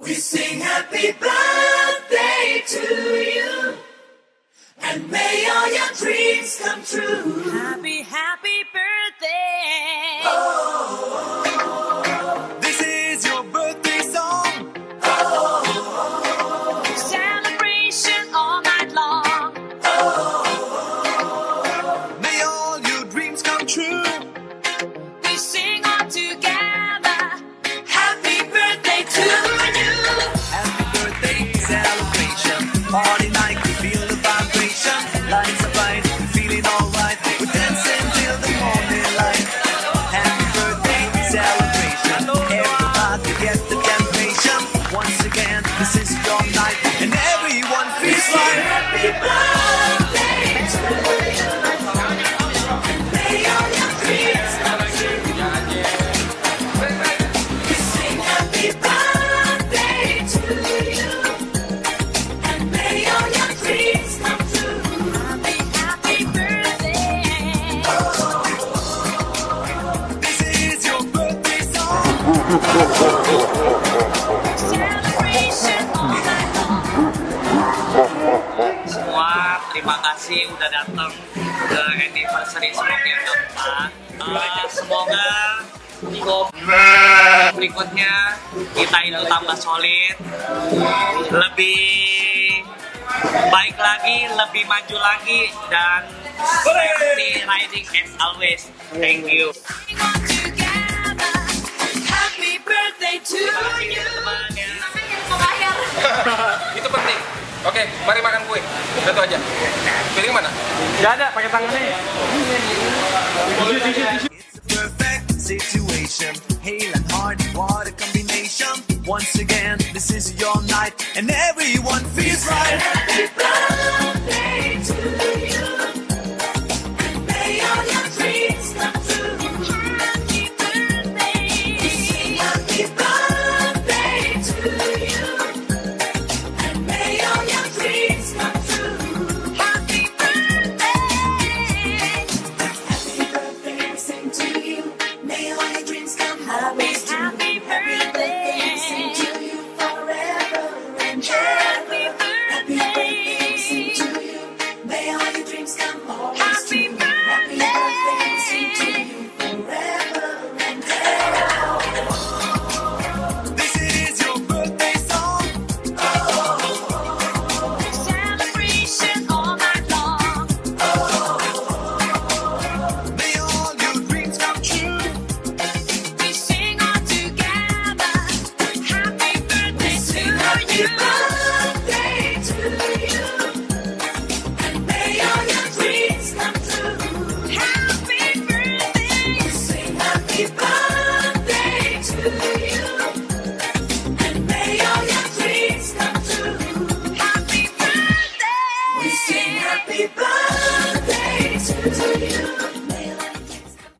We sing happy birthday to you, and may all your dreams come true. Happy, happy birthday. This is your birthday song. Celebration all night long. May all your dreams come true. We sing all together. Happy birthday to you. Happy birthday celebration. Party night, we feel the vibration. Lights are bright, we're feeling alright. We're dancing till the morning light. Happy birthday celebration. Everybody get the temptation. Once again, this is your night, and everyone feels like happy birthday to you. May all your dreams come true. We sing happy birthday to you, and may all your dreams come true. Happy, happy birthday. This is your birthday song. Celebration all night long. Semua terima kasih udah datang ke anniversary smoke yang keempat. Semoga berikutnya kita itu tambah solid, lebih baik lagi, lebih maju lagi, dan safety riding as always. Thank you. Sing all together. Happy birthday to you. Mau bayar. Itu penting. Oke, mari makan kue. Itu aja. Piring mana? Gak ada, pakai tangannya. It's a perfect situation. Hail and heart, what a combination. Once again, this is your night, and everyone feels right.